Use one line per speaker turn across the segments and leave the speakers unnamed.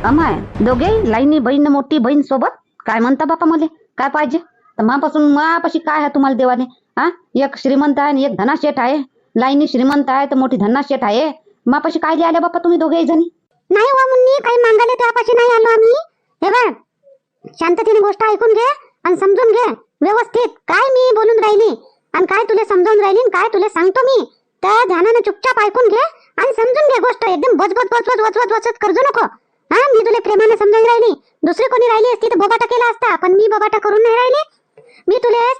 अमाय दोघे लाईनी बहीण मोठी बहीण सोबत काय म्हणता बापा मले काय पाहिजे तर मापासून मापाशी काय आहे तुम्हाला देवाने हा एक श्रीमंत आहे आणि एक धनाशेठ आहे लाईनी श्रीमंत आहे तर मोठी धनाशेठ आहे मापाशी काय लिहायला बापा तुम्ही दोघे जणी
नाही वा मुन्नी काही मागायला त्यापाशी नाही आलो आम्ही. हे बघ शांततेने गोष्ट ऐकून घे आणि समजून घे व्यवस्थित काय मी बोलून राहिली आणि काय तुला समजावून राहिली आणि काय तुला सांगतो मी त्या ध्यानाने चुपचाप ऐकून घे आणि समजून घे गोष्ट एकदम बचबच बचबच वचवत वचत करजो नको. हा मी तुला प्रेमाने समजावून राहिली दुसरी कोणी राहिली असती तर बोबाटा केला असता पण मी बोबाटा करून नाही राहिली. मी तुला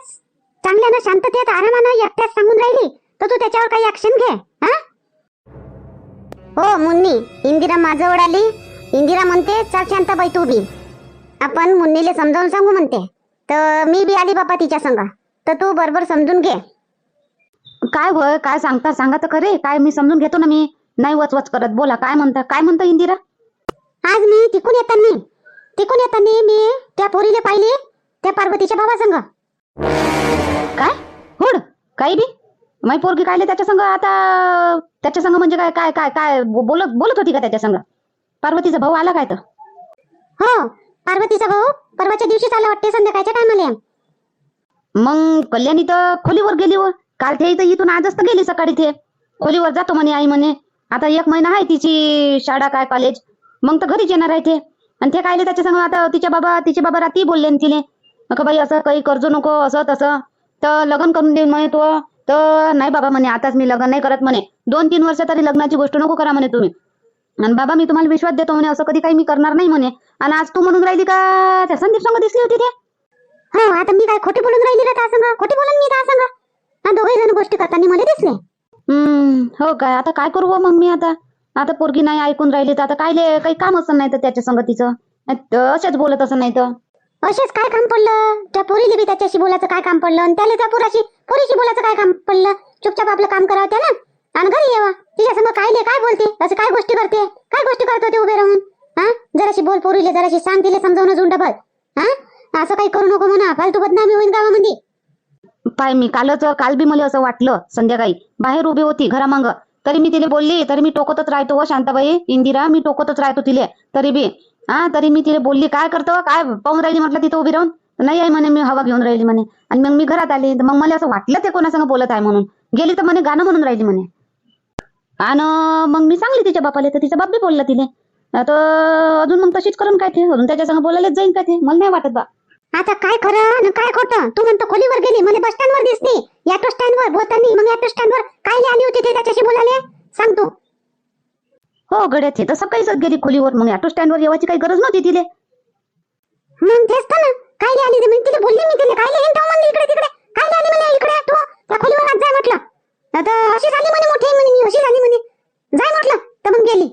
चांगल्यानं शांततेत आरामानं एकट्यात सांगून राहिली तर तू त्याच्यावर काही ऍक्शन घे. हा हो मुन्नी इंदिरा माझ्याजवळ आली. इंदिरा म्हणते चल शांताबाई तू बी आपण मुन्नीला समजावून सांगू म्हणते तर मी बी आली बापा तिच्या संग तर तू बरोबर समजून घे.
काय होय काय सांगता सांगा तर खरे काय मी समजून घेतो ना मी नाही वचवच करत बोला काय म्हणता इंदिरा.
आज मी तिकून येताना मी त्या पोरीला पाहिली त्या पार्वतीच्या बाबा संग.
काय हुड काही बी माई पोरगी कायले त्याच्या संग आता त्याच्या संग म्हणजे काय काय काय काय बोलत होती का त्याच्या संग पार्वतीचा भाऊ आला काय तर.
हो पार्वतीचा भाऊ परवाच्या दिवशीच आला वाटते संध्याकाळच्या टायमाला.
मग कल्याणी तर खोलीवर गेली व काल ते इथून आजच तर गेली सकाळी ते खोलीवर जातो म्हणे आई म्हणे आता 1 महिना आहे तिची शाळा काय कॉलेज मग तर घरीच येणार आहे ते आणि ते कायले त्याच्या संग आता तिचे बाबा रात्री बोलले तिले का बाई असं काही कर्ज नको असं तसं तर लग्न करून देईन म्हणे तो तर नाही बाबा म्हणे आताच मी लग्न नाही करत म्हणे 2-3 वर्ष तरी लग्नाची गोष्ट नको करा म्हणे तुम्ही आणि बाबा मी तुम्हाला विश्वास देतो म्हणे असं कधी काही मी करणार नाही म्हणे. आणि आज तू म्हणून राहिली का त्या संदीप संग दिसली होती ते.
हो आता मी काय खोटी बोलून राहिली का त्या संग खोटी बोलून मी त्या संग दोघे जण गोष्टी करताना मला दिसले.
हो काय आता काय करू मग मी आता पोरगी नाही ऐकून राहिली तर आता कायले काही काम असं नाही तर त्याच्या संग तिचं असेच बोलत असं नाही तर
असेच काय काम पडलं त्या पोरीला बी त्याच्याशी बोलायचं काय काम पडलं आणि त्याला त्या पोरीशी बोलायचं काय काम पडलं. चुपचाप आपलं काम करावं त्याला आणि घरी येवा तिच्या संग काय बोलते असं काय गोष्टी करत होते उभे राहून. हा जराशी बोल पोरीले जराशी सांग तिला समजावून अजून डबल. हा असं काही करू नको म्हणा फालतू बदनामी होईल गावामध्ये.
पाय मी काल बी मला असं वाटलं संध्याकाळी बाहेर उभी होती घरामांग तरी मी तिला बोलली तरी मी टोकतच राहतो व शांताबाई इंदिरा मी टोकतच राहतो तिले तरी मी तिला बोलली काय करतो काय पाहून राहिली म्हटलं तिथं उभी राहून नाही आहे म्हणे मी हवा घेऊन राहिली म्हणे आणि मग मी घरात आली तर मग मला असं वाटलं ते कोणासंग बोलत आहे म्हणून गेली तर म्हणे गाणं म्हणून राहिली म्हणे आणि मग मी सांगली तिच्या बापाला तर तिचा बाप बी बोलला तिले तर अजून मग तशीच करून काय ते अजून त्याच्या संग बोलायलाच जाईन का ते मला नाही वाटत बा.
आता काय खरं आणि काय खोटं तू म्हणतो खोलीवर गेली मला बस स्टँड वर दिसली ऑटो स्टँड वर बोलतानी मग ऑटो स्टँड वर काय आली होती ते त्याच्याशी बोलायला सांग तू.
हो गड्या ते तर सकाळीच गेली खोलीवर मग ऑटो स्टँड वर येवायची काही गरज नव्हती तिले.
मग तेच तर ना काय आली ते मी तिला बोलली मी तिला काय येईन म्हणली इकडे तिकडे काय आली म्हणे इकडे तू त्या खोलीवर आज जाय म्हटलं आता अशी झाली म्हणे मोठी म्हणे मी अशी झाली म्हणे जाय म्हटलं तर मग गेली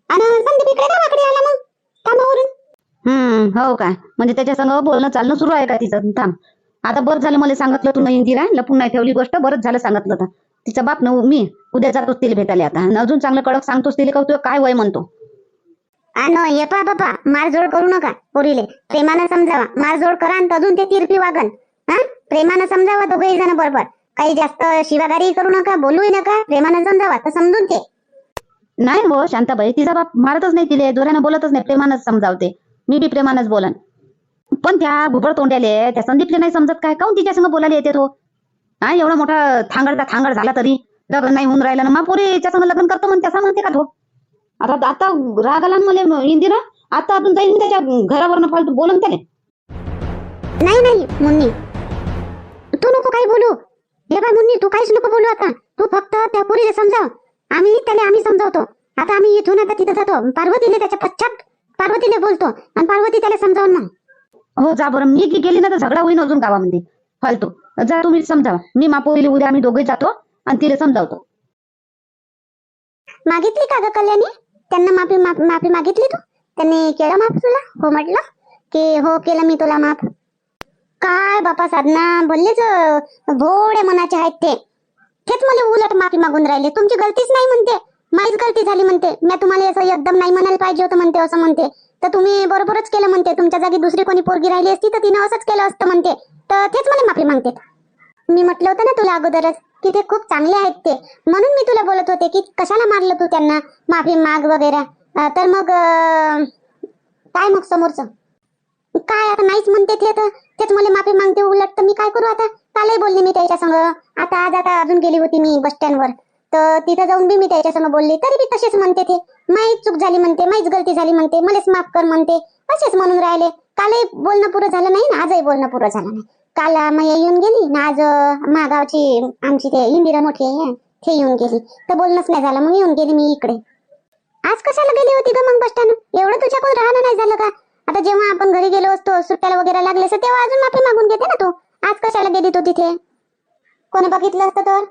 आणि संदीप इकडे गावाकडे आला मग कामावरून.
हो काय म्हणजे त्याच्या संग बोलणं चालणं सुरू आहे का तिचं. थांब आता बरं झालं मला सांगितलं तू इंदिरा लपून नाही ठेवली गोष्ट बरंच झालं सांगितलं तर तिचा बाप न मी उद्या जातोच तिला भेटायला आता अजून चांगलं कडक सांगतोस तिला का तू काय वय म्हणतो.
ये बाबा मारजोड करू नका पोरीले प्रेमानं समजावा मारजोड करा आणि अजून ते तिरपी वागन. प्रेमानं समजावा दोघेही जण बरोबर काही जास्त शिवागारी करू नका बोलूही नका प्रेमानं समजावा तर समजून ते.
नाही हो शांताबाई तिचा बाप मारतच नाही तिले जोरानं बोलतच नाही प्रेमानच समजावते मी बी प्रेमानच बोलन पण त्या घुबड तोंड्याले त्या संदीपले नाही समजत काय काऊन तिच्या संग बोलायला येते तो. एवढा मोठा थांगड झाला तरी लग्न नाही होऊन राहिलं ना मा पोरीच्या संग लग्न करतो म्हणून त्याचा म्हणते का तो. आता राग आला मला इंदिरा आता आपण जाईन त्याच्या घरावरनं फालतू बोलून त्याले.
नाही मुन्नी तू नको काही बोलू हे बाय मुन्नी तू काहीच नको बोलू आता तू फक्त त्या पोरीला समजाव आम्ही समजावतो. आता आम्ही इथून आता तिथे जातो पार्वतीने त्याच्या पश्चात पार्वतीने बोलतो आणि पार्वती त्याला समजावून मग.
हो जा बरं मी गेली ना तर झगडा होईन अजून गावामध्ये फालतू जा तुम्ही समजावा मी मापोरीला उद्या आम्ही दोघे जातो आणि तिला समजावतो.
मागितली का ग कल्याणी त्यांना माफी मागितली तू त्यांनी केलं माफ तुला हो म्हटलं की हो केलं मी तुला माफ. काय बापा साधना बोललेच भोळे मनाचे आहेत तेच मला उलट माफी मागून राहिले तुमची गलतीच नाही म्हणते माझीच गलती झाली म्हणते मी तुम्हाला असं एकदम नाही म्हणायला पाहिजे होतं म्हणते असं म्हणते तर तुम्ही बरोबरच केलं म्हणते तुमच्या जागी दुसरी कोणी पोरगी राहिली असती तर तिनं असंच केलं असतं म्हणते तर तेच मला माफी मागते. मी म्हटलं होतं ना तुला अगोदरच की ते खूप चांगले आहेत ते म्हणून मी तुला बोलत होते की कशाला मारलं तू त्यांना माफी माग वगैरे तर मग काय मग समोरचं काय आता नाहीच म्हणते ते, तर तेच मला माफी मागते उलट. तर मी काय करू आता? कालही बोलली मी त्याच्या संग. आता अजून गेली होती मी बस स्टँडवर, तर तिथं जाऊन बी मी त्याच्या संग बोलली, तरी बी तसेच म्हणते ते. माहीच चूक झाली म्हणते, माहीच गलती झाली म्हणते, मलाच माफ कर म्हणते, असेच म्हणून राहिले. कालही बोलणं पुरं झालं नाही ना आजही बोलणं पुरं झालं नाही. काल मैया येऊन गेली ना, आज महागावची आमची ते इंदिरा मोठी आहे ते येऊन गेली, तर बोलणंच नाही झालं. मग येऊन गेली मी इकडे. आज कशाला गेली होती ग मग बस स्टँड? एवढं तुझ्याकडून राहणं नाही झालं का? आता जेव्हा आपण घरी गेलो असतो सुट्ट्याला वगैरे लागले असते तेव्हा अजून माफी मागून घेते ना तू. आज कशाला गेली तू तिथे? कोणी बघितलं असतं तर?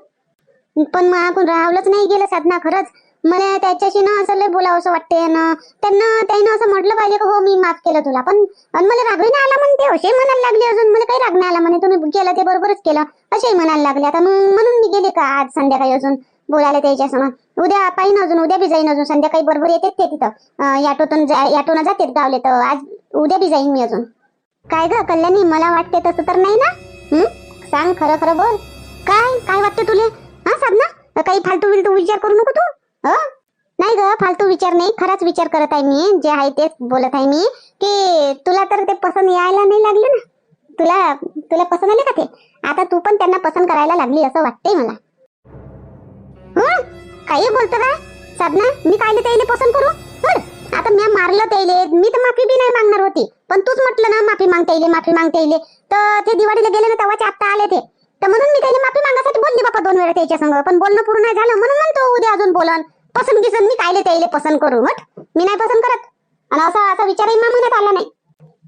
पण मग आपण राहवलंच नाही गेलं साधना. खरंच मला त्याच्याशी ना असं लय बोलावं असं वाटते ना. त्यानं असं म्हटलं पाहिजे का हो मी माफ केलं तुला, पण मला रागही नाही आला म्हणते. असे म्हणायला लागले, अजून मला काही राग नाही आला म्हणे, तुम्ही केलं ते बरोबरच केलं असेही म्हणायला लागले. आता मग म्हणून मी गेले का आज संध्याकाळी अजून बोलायला त्याच्यासमोर. उद्या पाहिन अजून, उद्या बी जाईन अजून. संध्याकाळी बरोबर येतात ते तिथं याटोनं जातात गावले, तर आज उद्या बी जाईन मी अजून. काय ग कल्याणी, मला वाटते तसं तर नाही ना? सांग खरं खरं बोल. काय काय वाटतं तुले? हा साधना, काही फालतू विचार करू नको तू. नाही ग, फालतू विचार नाही, खराच विचार करत आहे मी. जे आहे तेच बोलत आहे मी, की तुला तर ते पसंत यायला नाही लागले ना. तुला पसंत आले का ते? आता तू पण त्यांना पसंत करायला लागली असं वाटतंय मला. काही बोलतो का साधना? मी कायले त्याला पसंत करू? आता मी मारलं त्याले, मी तर माफी बी नाही मागणार होती, पण तूच म्हटलं ना माफी मागता तर ते दिवाळीला गेले ना तेव्हाच आता आले ते, तर म्हणून मी त्याला माफी मागायसाठी बोलली बापा 2 वेळा त्याच्या संग. पण बोलणं पूर्ण नाही झालं म्हणून म्हणतो उद्या अजून बोलन. पसंत गिसन मी कायले त्याला पसंत करू? मी नाही पसंत करत. आणि असा विचारही मनात आला नाही.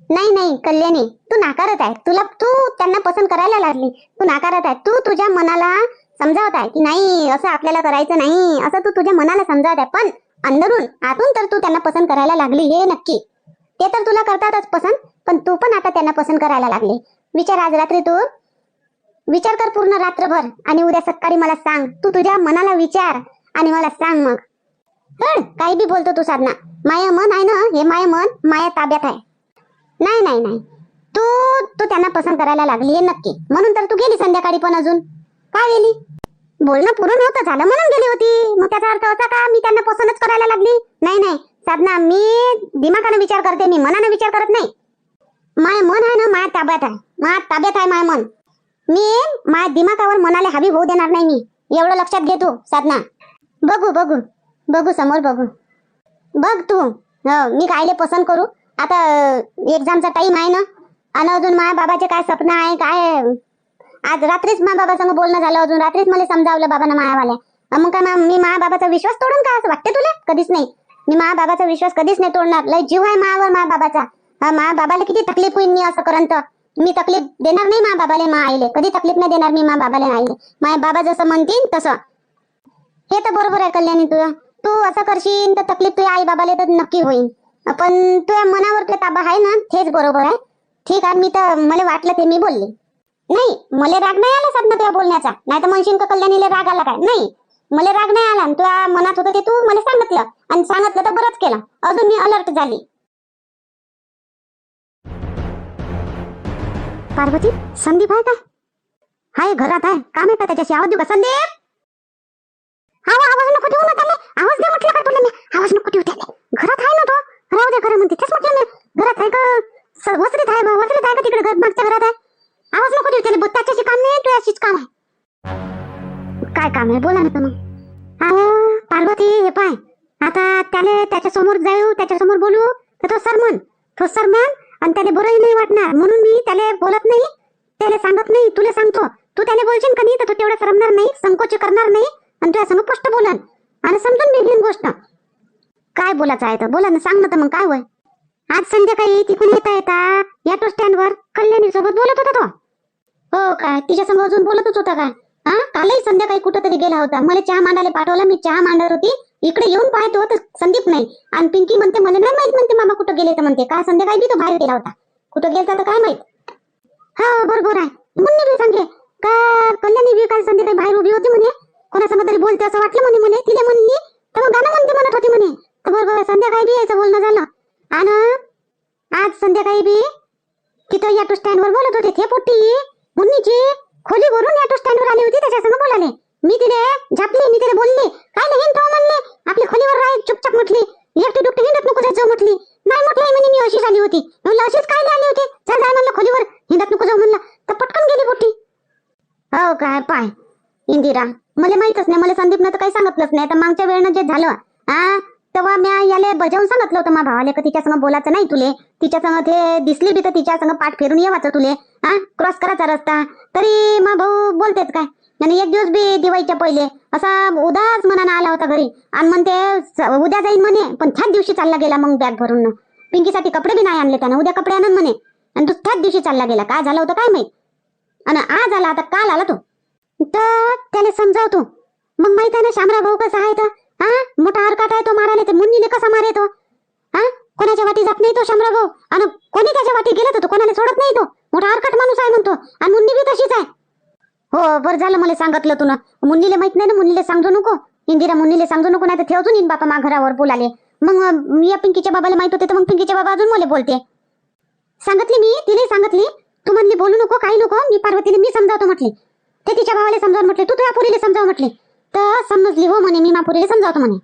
नाही कल्याणी, तू नाकारत आहे. तू त्यांना पसंत करायला लागली, तू नाकारत आहे. तू तुझ्या मनाला समजावत आहे की नाही असं आपल्याला करायचं नाही, असं तू तुझ्या मनाला समजावत आहे. पण अंदरून आतून तर तू त्यांना पसंत करायला लागली हे नक्की. ते तर तुला करतातच पसंत, पण तू पण आता त्यांना पसंत करायला लागली. विचार, आज रात्री तू विचार कर पूर्ण रात्रभर, आणि उद्या सकाळी मला सांग. तू तुझ्या मनाला विचार आणि मला सांग मग. काही बी बोलतो तू साधना. माया मन आहे ना, हे माया मन माया ताब्यात आहे. नाही तू त्यांना पसंत करायला लागली हे नक्की, म्हणून तर तू गेली संध्याकाळी. पण अजून काय गेली? बोलणं पूर्ण नव्हतं झालं म्हणून गेली होती. मग त्याचा अर्थ असा का मी त्यांना पसंतच करायला लागली? नाही साधना, मी दिमागाने विचार करते, मी मनाने विचार करत नाही. माय मन आहे ना माया ताब्यात आहे माय मन. मी माया दिमागावर मनाला हावी होऊ देणार नाही मी, एवढं लक्षात घे तू साधना. बघू समोर बघ तू. मी कायले पसंत करू? आता एक्झामचा टाइम आहे ना, आणि अजून माझ्या बाबाचे काय स्वप्न आहे काय. आज रात्रीच माझ्या बाबा संग बोलणं झालं, अजून रात्रीच मला समजावलं बाबांना मायावाल्या. मग काय मी माझ्या बाबाचा विश्वास तोडून का असं वाटते तुला? कधीच नाही. मी माझ्या बाबाचा विश्वास कधीच नाही तोडणार. लय जीव आहे मायावर माझ्या बाबाचा. माझ्या बाबाला किती तकलीफ होईल मी असं करन तर. मी तकलीफ देणार नाही माझ्या बाबाला, मा आईले कधी तकलीफ नाही देणार मी माझ्या बाबाला आईले. माझ्या बाबा जसं म्हणतील तसं. हे तर बरोबर आहे कल्याणी तुझं. तू असं करशील तर तकलीफ तुझ्या आई बाबाला तर नक्की होईल, पण तुझ्या मनावर ते ताबा आहे ना, तेच बरोबर आहे. ठीक आहे, मी तर मला वाटलं ते मी बोलले. नाही, मला राग नाही आला साधना तुझ्या बोलण्याचा. नाही तर म्हणशील का कल्याणीला राग आला काय? नाही, मला राग नाही आला. तुझ्या मनात होतं ते तू मला सांगितलं, आणि सांगितलं तर बरंच केलं. अजून मी अलर्ट झाली. पार्वती, संदीप आहे का? हाय, घरात आहे. काम आहे का त्याच्याशी? आवाज देऊ का संदीप? आवाज नको देऊ ना त्याला. आवाज दे म्हटलं का तुला मी? आवाज नको देऊ त्याला. घरात आहे ना तो. राहू दे घरा म्हणते, तेच म्हटलं मी. घरात आहे का? वसरीत आहे का तिकडे मागच्या घरात आहे? आवाज नको देऊ त्याला. त्याच्याशी काम नाही, तुझ्याशीच काम आहे. काय काम आहे बोला ना मग. अहो पार्वती, हे पाय, आता त्याच्या समोर जाऊ, त्याच्या समोर बोलू तर तो सरमन आणि त्याला बरंही नाही वाटणार, म्हणून मी त्याला बोलत नाही, त्याला सांगत नाही. तुला सांगतो, तू त्याला बोलशील का नाही तर तो तेवढं सरमणार नाही, संकोच करणार नाही, आणि तुझ्या समोर स्पष्ट बोलन आणि समजून बी घेईन गोष्ट. काय बोलायचं आहे तर बोला ना, सांग ना तर मग काय होय. आज संध्याकाळी तिकडून येता ऑटो स्टँडवर कल्याणी सोबत बोलत होता तो. हो काय? तिच्या समोर अजून बोलतच होता काय? कालही संध्याकाळी कुठं तरी गेला होता. मला चहा मांडायला पाठवलं, मी चहा मांडत होती. इकडे येऊन पाहतो तर संदीप नाही, आणि पिंकी म्हणते मला नाही माहित, म्हणते मामा कुठं गेले तर म्हणते. काय संध्याकाळी बी तो बाहेर गेला होता, कुठं गेला तर काय माहित. हा बरोबर आहे. मुन्नी बी सांगे का कल्याणी बी काल संध्याकाळी बाहेर उभी होती म्हणे, कोणासंग तरी बोलते असं वाटलं म्हणे. तिला म्हणली तर गाणं म्हणत होती म्हणे. तर बरोबर संध्याकाळी बी यायचं बोलणं झालं. आणि आज संध्याकाळी बी तिथं ऑटो स्टँडवर बोलत होते. ते पोट्टी मुन्नीची खोली भरून ऑटो स्टँडवर आली होती, त्याच्या संग बोलाले. मी तिने झापली, मी तिने बोलली, काय नाही तो म्हणले आपली खोलीवर राह चुपचाप म्हटली, एकटी दुकटी हिंडत नको जायचं म्हटली. नाही म्हटलं म्हणे मी कशी झाली होती. म्हणलं अशीच काय आली होती. चल जाय म्हणलं खोलीवर, हिंडत नको जाऊ म्हणलं, तर पटकन गेली बुट्टी. हो काय पाय इंदिरा, मला माहितच नाही, मला संदीपनं तर काही सांगितलंच नाही. तर मागच्या वेळेनं जे झालं तेव्हा मी याले बजावून सांगितलं होतं मा भावाले का तिच्या संग बोलायचं नाही तुले. तिच्या संग ते दिसली बी तर तिच्या संग पाठ फिरून येवाचं तुले, क्रॉस करायचा रस्ता. तरी मा भाऊ बोलतेच काय. आणि एक दिवस बी दिवाळीच्या पहिले असा उदास मनानं आला होता घरी आणि म्हणते उद्या जाईन म्हणे, पण त्याच दिवशी चालला गेला मग बॅग भरून. पिंकीसाठी कपडे बी नाही आणले त्यानं, उद्या कपडे आणन म्हणे, आणि तू त्याच दिवशी चालला गेला. काय झालं होतं काय माहित. आणि आज आला, आता काल आला तो. तर त्याला समजावतो. मग माहित आहे ना शामराव भाऊ कसा आहे तर, मोठा हरकाट आहे तो मारायला. ते मुन्नीले कसा मारे तो, कोणाच्या वाटी जात नाही तो शामराव भाऊ. आणि कोणी त्याच्या वाटी गेला तर तो कोणाला सोडत नाही. तो मोठा हरकाट माणूस आहे म्हणतो. आणि मुन्नी बी तशीच आहे. हो बरं झालं मला सांगितलं तुला. मुन्नीले माहित नाही ना, मुन्नीले सांगू नको इंदिरा, मुन्नीले सांगू नको, नाही तर ठेवजून येईन बापा मा घरावर बोलाले. मग या पिंकीच्या बाबाला माहित होते तर मग पिंकीच्या बाबा अजून मला बोलते. सांगितली मी तिने, सांगितली. तू म्हणली बोलू नको काही नको, मी पार्वतीने मी समजावतो म्हटली. ते तिच्या भावाला समजावून म्हटले, तू तुझ्या पुरीला समजाव म्हटले. तर समजली हो म्हणे, मी मा पुरीला समजावतो म्हणे.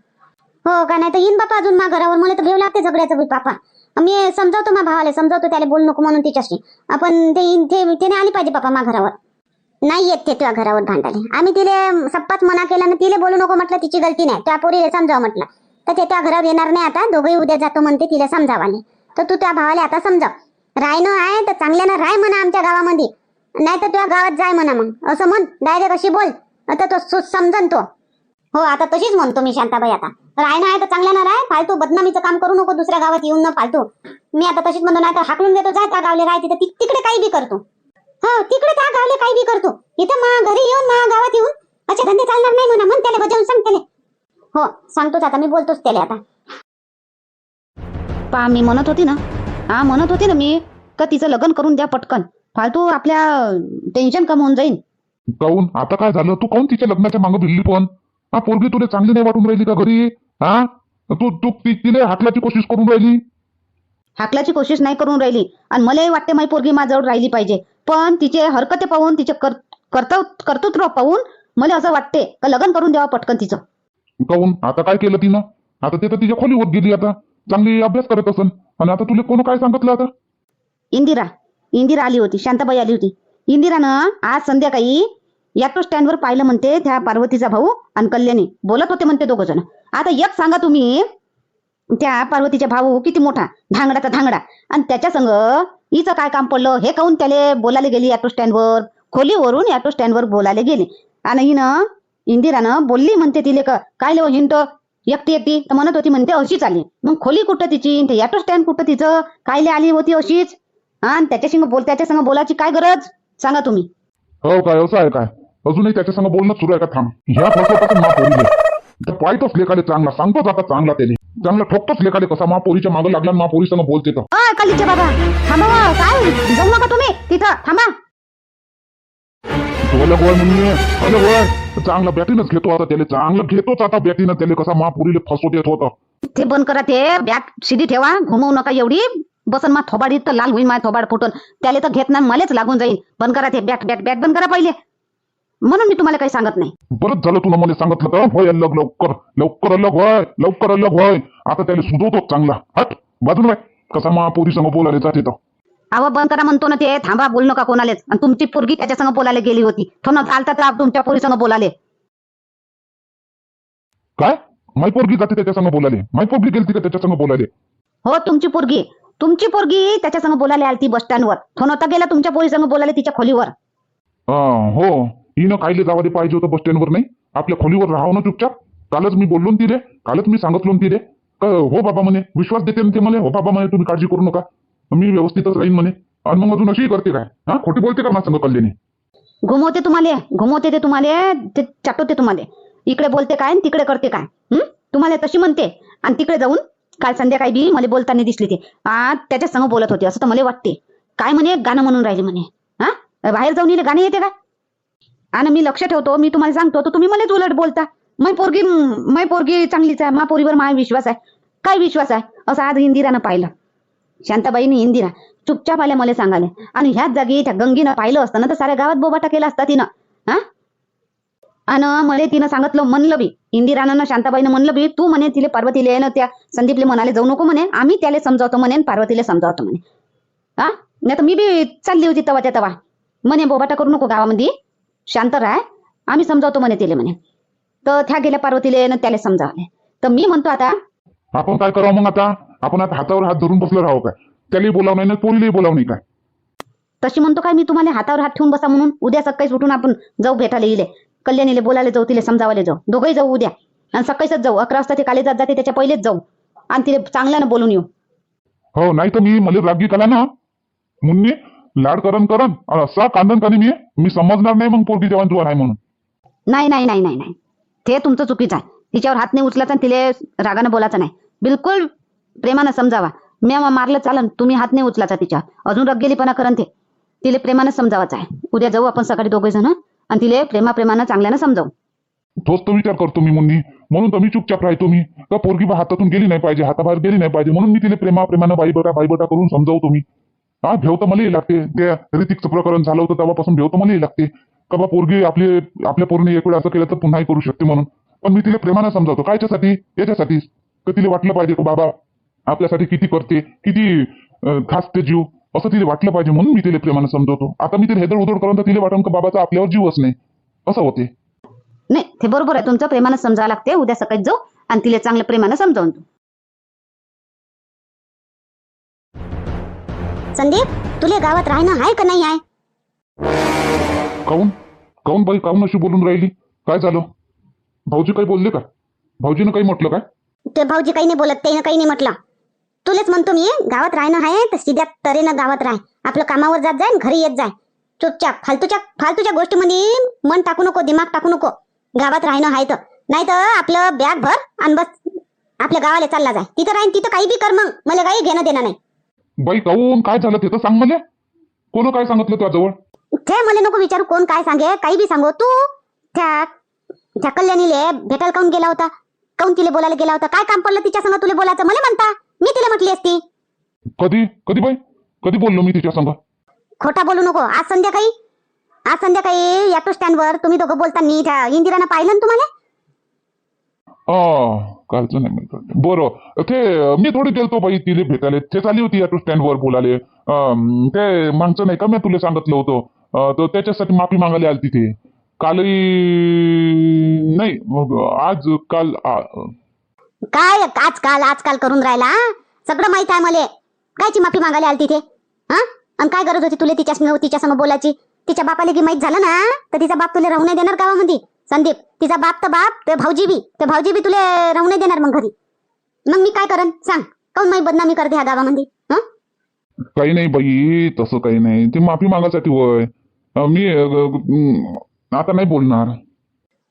हो का, नाही तर येईन बापा अजून मा घरावर, मला तर भेव लागते झगड्याचं बी बापा. मी समजावतो मा भावाला, समजावतो त्याला बोलू नको म्हणून तिच्याशी. आपण त्याने आली पाहिजे बापा मा घरावर. नाही येत ते तुझ्या घरावर भांडाले. आम्ही तिले सप्पाच मना केला ना, तिले बोलू नको म्हटलं, तिची गलती नाही, त्या पोरीला समजाव म्हटलं. तर ते त्या घरावर येणार नाही आता, दोघंही उद्या जातो म्हणते, तिला समजावाले. तर तू त्या भावाला आता समजाव. रायनं आहे तर चांगल्यानं राय म्हणा आमच्या गावामध्ये, नाही तर तुझ्या गावात जाय म्हणा. मग असं म्हण, डायरेक्ट अशी बोल, आता तो समजन तो. हो आता तशीच म्हणतो मी शांताबाई. आता रायनं आहे तर चांगल्यानं राय, फालतू बदनामीचं काम करू नको दुसऱ्या गावात येऊन न फालतू. मी आता तशीच म्हणतो, नाही तर हाकलून देतो, जाय त्या गावले राय, तिथे तिकडे काही बी करतो. हो तिकडे त्या गावले काही बी करतो, इथं मा घरी येऊन मा गावात येऊन अच्छा धंदे चालणार नाही म्हणा. म्हण त्याला बजावून सांग त्याला. हो सांगतोच आता, मी बोलतोच त्याला आता.
पा मी म्हणत होती ना मी का तिचं लग्न करून द्या पटकन, फालतू आपल्या टेन्शन कम होऊन जाईल.
काऊन आता काय झालं, तू काऊन तिच्या लग्नाच्या मागं भिडली पण. पोरगी तुला चांगली नाही वाटून राहिली का घरी. तू तिला हाकलाची कोशिश करून राहिली.
हाकलाची कोशिश नाही करून राहिली, आणि मलाही वाटते माझी पोरगी माझ्याजवळ राहिली पाहिजे. पण तिचे हरकते पाहून, तिचे कर्तृत्व पाहून मला असं वाटते का लग्न करून द्यावं पटकन तिचं.
काऊन आता काय केलं तिनं. आता ते तर तिच्या खोलीवर गेली, आता चांगली अभ्यास करत असन. आणि आता तुला कोण काय सांगितलं आता.
इंदिरा आली होती, शांताबाई आली होती. इंदिरानं आज संध्याकाळी ऑटो स्टँडवर पाहिलं म्हणते, त्या पार्वतीचा भाऊ आणि कल्याणी बोलत होते म्हणते दोघ जण. आता एक सांगा तुम्ही, त्या पार्वतीचा भाऊ किती मोठा धांगडाचा धांगडा, आणि त्याच्या संग हिचं काय काम पडलं हे काहून त्याला बोलायला गेली ऑटो स्टँडवर, खोलीवरून ऑटो स्टँडवर बोलायला गेली. आणि इंदिरानं बोलली म्हणते तिले काय लो हिंट एकटी तर म्हणत होती म्हणते अशीच आली. मग खोली कुठं तिची, ते ऑटो स्टँड कुठं तिचं, कायले आली होती अशीच. आणि त्याच्या संग बोलायची काय गरज सांगा तुम्ही.
हो काय असं आहे काय, अजूनही त्याच्या संग बोलणं सुरू आहे का. थांब ह्या फसवताच महापोरीले पाहतोच लेखाले चांगला, सांगतोच आता चांगला त्याने, चांगला ठोकतोच लेखाले कसा महापोरीच्या मागं लागला, महापोरी संग बोलते तर.
कालीचे बाबा थांबा, काय जाऊ नका तुम्ही तिथं, थांबा.
अलग वय म्हणून अलग वय चांगला बॅटीनच घेतो आता त्याला, चांगलं घेतोच आता बॅटीनं त्याला, कसा महापुरीले फसवत येत होता.
ते बंद करा, ते बॅग सिधी ठेवा, घुमवू नका एवढी. बसन मा थोबाडीत तर लाल होईल, माझ्या थोबाड फुटून, त्याला तर घेत नाही, मलाच लागून जाईल. बंद करा ते बॅग बंद करा पहिले, म्हणून मी तुम्हाला काही सांगत नाही.
बरंच झालं तुला मला सांगितलं तर. होय अलग लवकर अलग होय. आता त्याला सुधवतो चांगला. हट बाजून कसा महापुरी संग बोलायला जाते तर.
अहो बंद करा म्हणतो ना ते, थांबा बोलू नका कोणालेच. आणि तुमची पोरगी त्याच्या संग बोलायला गेली होती, थोडं चालता तर तुमच्या पोरी संग बोलाले.
काय माई पोरगी जाते त्याच्या संग बोलायले, माई पोरगी गेलती का त्याच्या संग बोलायले.
हो तुमची पोरगी त्याच्या संग बोलायला आलती बस स्टँडवर, तो नव्हता गेला तुमच्या पोरी संग बोलायला तिच्या खोलीवर.
हो हिनं कायले जावाले पाहिजे होतं बस स्टँडवर, नाही आपल्या खोलीवर राहावं ना चुपचाप. कालच मी बोललो तिले, कालच मी सांगितलो तिले. हो बाबा म्हणे, विश्वास देते ना ते म्हणे. हो बाबा म्हणे तुम्ही काळजी करू नका, मी व्यवस्थितच राहीन म्हणे. आणि मग अजून अशी करते काय, खोटी बोलते का माझ्या संग कल्याणी. घुमवते ते तुम्हाला, ते चाटवते तुम्हाला. इकडे बोलते काय तिकडे करते काय, तुम्हाला तशी म्हणते. आणि तिकडे जाऊन काल संध्याकाळी बी मला बोलताना दिसली ते, त्याच्या संग बोलत होते असं तर मला वाटते. काय म्हणे गाणं म्हणून राहिले म्हणे. बाहेर जाऊन इले गाणे येते का. आणि मी लक्ष ठेवतो, मी तुम्हाला सांगतो तर तुम्ही मलाच उलट बोलता. मै पोरगी चांगलीच आहे, मा पोरीवर माझा विश्वास आहे. काय विश्वास आहे असं आज इंदिरानं पाहिलं. शांताबाईने इंदिरा चुपचाप आल्या मला सांगाले. आणि ह्याच जागी त्या गंगीनं पाहिलं असतं ना तर साऱ्या गावात बोबाटा केला असता तिनं.
आणि मला तिनं सांगितलं, म्हणलं बी इंदिरानं शांताबाईनं म्हणलं बी, तू म्हणे तिले पार्वतीले ना त्या संदीपले म्हणाले जाऊ नको म्हणे, आम्ही त्याला समजावतो म्हणे आणि पार्वतीला समजावतो म्हणे. हा, नाही तर मी बी चालली होती तवाच्या तवा म्हणे बोबाटा करू नको गावामध्ये, शांत राह, आम्ही समजावतो म्हणे तिले म्हणे. तर त्या गेल्या पार्वतीले ना त्याला समजावले. तर मी म्हणतो आता
आपण काय करावं मग आता? आपण आता हातावर हात धरून बसलो राहू काय? त्यालाही बोलाव नाही ना पोरीलाही बोलाव नाही काय?
तशी म्हणतो काय मी तुम्हाला हातावर हात ठेवून बसा म्हणून? उद्या सकाळीच उठून आपण जाऊ भेटायला येईल, कल्याणीले बोलायला जाऊ, तिला समजावायला जाऊ, दोघंही जाऊ उद्या. आणि सकाळीच जाऊ, 11 वाजता ते कॉलेजात जाते त्याच्या पहिलेच जाऊ आणि तिला चांगल्यानं बोलून येऊ.
हो, नाही तर मी मला रागी कला ना मुन्नी, लाड करन असा कांदन कानी मी समजणार नाही मग पोरगी जेवण तुला नाही म्हणून.
नाही नाही नाही नाही नाही, ते तुमचं चुकीचं आहे. तिच्यावर हात नाही उचलायचा आणि तिला रागानं बोलायचं नाही, बिलकुल प्रेमानं समजावा. मी मारलं चालन, तुम्ही हात नाही उचलायचा तिच्यावर, अजून रगगेलीपणा करन ते. तिला प्रेमानं समजावायचं आहे. उद्या जाऊ आपण सकाळी दोघे जण आणि तिला प्रेमानं चांगल्यानं समजावू.
तोच तो विचार करतो मी मुन्नी, म्हणून तर मी चुपचाप राहतो. मी का पोरगी बा हातातून गेली नाही पाहिजे, हाताबाहेर गेली नाही पाहिजे, म्हणून मी तिला प्रेमानं बाई बेटा करून समजावतो मी. हा, भेव तर मलाही लागते. त्या ऋतिकचं प्रकरण झालं होतं तेव्हापासून भेव तर मलाही लागते का बा पोरगी आपल्या पोरीने एक वेळ असं केलं तर पुन्हाही करू शकते म्हणून. पण मी तिला प्रेमानं समजावतो. कायच्यासाठी? याच्यासाठी तर तिला वाटलं पाहिजे की बाबा आपल्यासाठी किती करते, किती खासते जीव, असं तिला वाटलं पाहिजे, म्हणून मी तिला प्रेमानं समजावतो. आता मी तिला हेदर उदड करून तर तिला वाटून का बाबाचा आपल्यावर जीवच नाही, असं होते.
नाही, ते बरोबर आहे तुमचं, प्रेमानं समजावं लागते. उद्या सकाळी जाऊ आणि तिला चांगल्या प्रेमानं समजावून देऊ.
संदीप, तुले गावात राहणं आहे का नाही आहे?
काऊन बाई, काऊन अशी बोलून राहिली? काय झालं? भाऊजी काही बोलले का? भाऊजीनं काही म्हटलं काय?
ते भाऊजी काही नाही बोलत, त्यानं काही नाही म्हटलं. तुलेच म्हणतो मी, गावात राहणं आहे तर सीध्या तऱ्हेनं गावात राह. आपलं कामावर जात जाय, घरी येत जाय. चुपचाप फालतूच्या गोष्टीमध्ये मन टाकू नको, दिमाग टाकू नको. गावात राहणं आहे तर, नाही तर आपलं बॅग भर आणि बस आपल्या गावाला चालला जाय. तिथं राहीन, तिथं काही बी कर, मग मला काही घेणं देणं नाही.
बाई काऊन, काय झालं ते तर सांग मला. कोण काय सांगितलं तुझ्याजवळ?
ते मला नको विचारू, कोण काय सांगे, काही बी सांगो. तू त्या कल्याणीले भेटायला काऊन गेला होता? काऊन तिला बोलायला गेला होता? काय काम पडलं तिच्या संग तुला बोलायचं? मला म्हणता, मी तिला म्हटली असती.
कधी बाई, कधी बोललो मी तिच्या संग?
खोटा बोलू नको. आज संध्याकाळी ऑटो स्टँडवर तुम्ही दोघं बोलताना त्या इंदिरानं पाहिलं ना तुम्हाला?
कालचं नाही म्हणतो. बरं, ते मी थोडी गेलतो बाई तिला भेटायला. ते चालली होती ऑटो स्टँडवर बोलाले. ते मागचं नाही का मी तुला सांगितलं होतं, तर त्याच्यासाठी माफी मागायला आली तिथे. कालही नाही, मग काल
काय आजकाल करून राहिला? सगळं माहित आहे मला. कायची माफी मागायला आली तिथे? हा, आणि काय गरज होती तुला तिच्या संग बोलायची? तिच्या बापाला की माहित झालं ना तर तिचा बाप तुला राहू नाही देणार गावामध्ये. संदीप, तिचा बाप तर बाप, ते भाऊजी बी तुला राहू नाही देणार मग घरी. मग मी काय करन सांग? काऊन माही बदनामी करते ह्या गावामध्ये?
काही नाही बाई, तसं काही नाही. ते माफी मागायसाठी वय मी आता नाही बोलणार.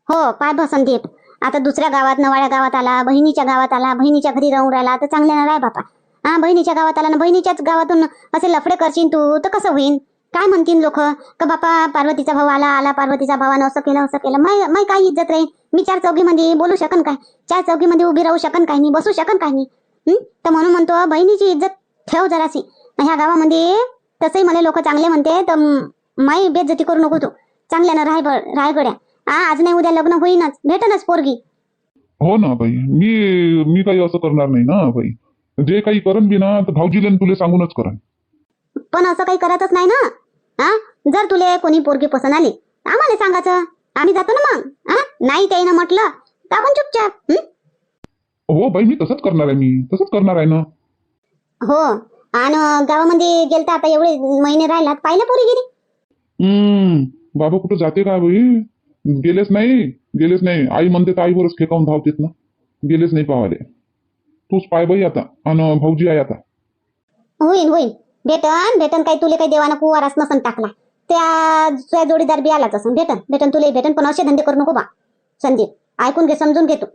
हो, पाय बा संदीप, आता दुसऱ्या गावात, नवाळ्या गावात आला, बहिणीच्या गावात आला, बहिणीच्या घरी राहून राहिला तर चांगल्यानं राय बापा. हा, बहिणीच्या गावात आला ना, बहिणीच्याच गावातून असे लफडे करशील तू तर कसं होईन? काय म्हणतील लोक का बापा पार्वतीचा भाऊ आला, पार्वतीच्या भावानं असं केलं. माय काय इज्जत राहील? मी 4 चौघीमध्ये बोलू शकन काय? 4 चौघीमध्ये उभी राहू शकन काय? मी बसू शकन काय? मी तर म्हणून म्हणतो, बहिणीची इज्जत ठेव जराशी. ह्या गावामध्ये तसंही मला लोक चांगले म्हणते, तर माई बेइज्जती करू नको तू. चांगल्यानं राय गड्या. आज नाही उद्या लग्न होईनच, भेटनच पोरगी.
हो ना बाई, मी काही असं करणार नाही ना बाई. जे काही करन बी ना तर भाऊजीला तुला सांगूनच करन.
पण असं काही करतच नाही ना. हा, जर तुले कोणी पोरगी पसंत आली आम्हाला सांगायचं, आम्ही जातो ना मग. हा, नाही त्यानं म्हटलं तर आपण चुपचाप.
हो बाई, मी तसंच करणार आहे ना.
हो, आणि गावामध्ये गेलता आता एवढे महिने राहिलात, पाहिलं पोरी गेली?
बाबा कुठं जाते का बाई? गेलेच नाही. आई म्हणते तर आईवरच खेकावून धावतेत ना. गेलेच नाही पावाले. तूच पाय बाई आता, आणि भाऊजी आहे आता.
होईन भेटन काही तुले काही देवाना कुवाराच नसन टाकला. त्या जोडीदार बी आलाच असं. भेटन तुले भेटन, पण असे धंदे करू नको बा संदीप. ऐकून घे, समजून घे तू.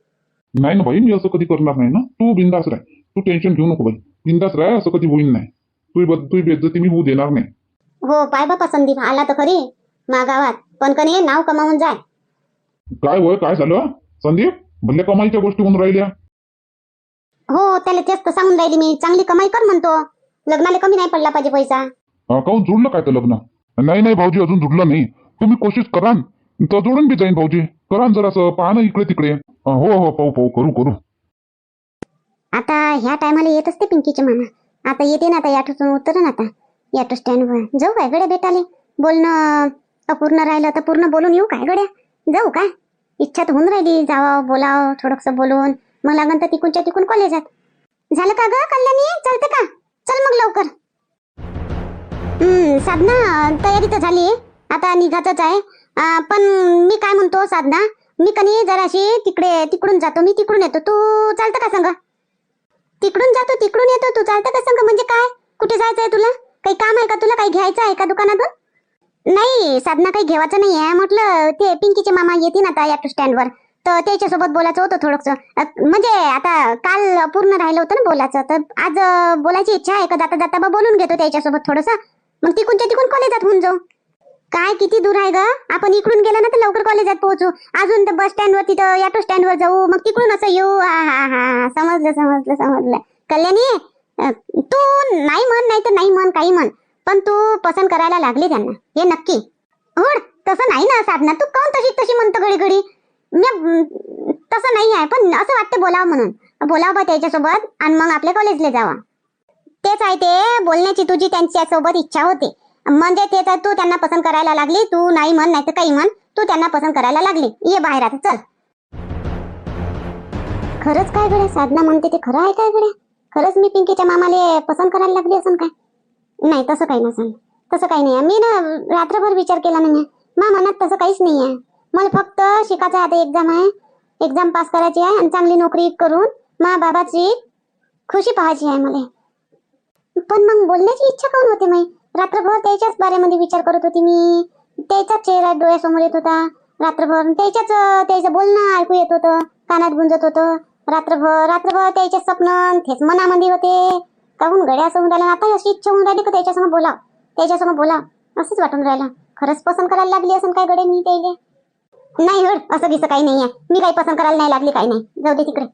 नाही ना बाई, मी असं कधी करणार नाही ना. तू बिंदास राह, तू टेन्शन घेऊ नको बाई. बिंदास राह, असं कधी होईल नाही. तुझी बेइज्जती मी होऊ देणार नाही.
हो, पाय बापा संदीप आला तर खरी गावात, पण कणी नाव कमावून जाय.
काय झालं संदीप? भले कमाईच्या गोष्टी होऊन राहिल्या.
हो, त्याला तेच तर सांगून राहिली मी. चांगली कमाई कर म्हणतो, लग्नाला कमी नाही पडला पाहिजे पैसा.
काहून जुळलं काय तर लग्न? नाही भाऊजी, अजून जुळलं नाही. तुम्ही कोशिश करा, तर जोडून बी जाईन भाऊजी. करा ना जरासं, पहा ना इकडे तिकडे. हो हो, पाहू पाहू, करू.
आता ह्या टायमाला येत असते पिंकीचे मामा. आता येते ना, आता ऑटोतून उतरण आता ऑटो स्टँडवर. जाऊ काय गड्या भेटाले? बोलणं अपूर्ण राहिलं तर पूर्ण बोलून येऊ काय गड्या? जाऊ काय? इच्छा तर होऊन राहिली जावं, बोलावं थोडंसं बोलून. मग लागन तर तिकूनच्या तिकून कॉलेजात. झालं का ग कल्याणी? चलते का? चल मग लवकर. साधना, तयारी तर झाली, आता निघायचंच आहे. पण मी काय म्हणतो साधना, मी कनी जराशी तिकडून जातो, मी तिकडून येतो. तू चालतं का संग? तिकडून जातो तिकडून येतो, तू चालतं का संग? म्हणजे काय, कुठे जायचंय तुला? काही काम आहे का तुला? काही घ्यायचं आहे का दुकानातून? नाही साधना, काही घेवायचं नाही आहे म्हटलं. ते पिंकीचे मामा येतील आता ऑटो स्टँडवर, तर त्याच्यासोबत बोलायचं होतं थोडंसं. म्हणजे आता काल पूर्ण राहिलं होतं ना बोलायचं, तर आज बोलायची इच्छा आहे. का जाता जाता बा बोलून घेतो त्याच्यासोबत थोडंसं, मग तिकूनच्या तिकून कॉलेजात होऊन जाऊ. काय किती दूर आहे ग? आपण इकडून गेलो ना तर लवकर कॉलेजात पोहोचू. अजून तर बस स्टँडवर, तिथं ऑटो स्टँडवर जाऊ, मग तिकडून असं येऊ. हा, समजलं. कल्याणी, तू नाही म्हण, नाही तर नाही म्हण, काही म्हण, पण तू पसंत करायला लागली त्यांना, हे नक्की. होड, तसं नाही ना साधना, तू काऊन तशी म्हणतो घडी तसं नाही आहे, पण असं वाटतं बोलावं म्हणून. बोलावं बा त्याच्यासोबत आणि मग आपल्या कॉलेजला जावा. तेच आहे, ते बोलण्याची तुझी त्यांच्यासोबत इच्छा होती. म्हणजे ते तर तू त्यांना पसंत करायला लागली. तू नाही म्हण, नाही तर काही म्हण, तू त्यांना पसंत करायला लागली. ये बाहेर आता, चल. खरंच काय गड्या साधना म्हणते ते खरं आहे काय गड्या? खरंच मी पिंकीच्या मामाले पसंत करायला लागली असं काय? नाही, तसं काही नसेल, तसं काही नाही. मी ना रात्रभर विचार केला नाही, मा मनात तसं काहीच नाही आहे. मला फक्त शिकायचं आहे, आता एक्झाम आहे, एक्झाम पास करायची आहे आणि चांगली नोकरी करून मा बाबाची खुशी पाहायची आहे मला. पण मग बोलण्याची इच्छा काऊन होते माई? रात्रभर त्याच्याच बारेमध्ये विचार करत होती मी. त्याचाच चेहरा डोळ्यासमोर येत होता रात्रभर. त्याचं बोलणं ऐकू येत होतं, कानात गुंजत होतं. रात्रभर त्याचे स्वप्न तेच मनामध्ये होते. काहून गड्या असं होऊन राहिलं आता? अशी इच्छा होऊन राहिली का त्याच्यासमोर बोला असंच वाटून राहिलं. खरंच पसंत करायला लागली असं काय गड्या मी त्याला? नाही, असं दिसं काही नाहीये. मी काही पसंत करायला नाही लागली, काही नाही. जाऊ दे तिकडे.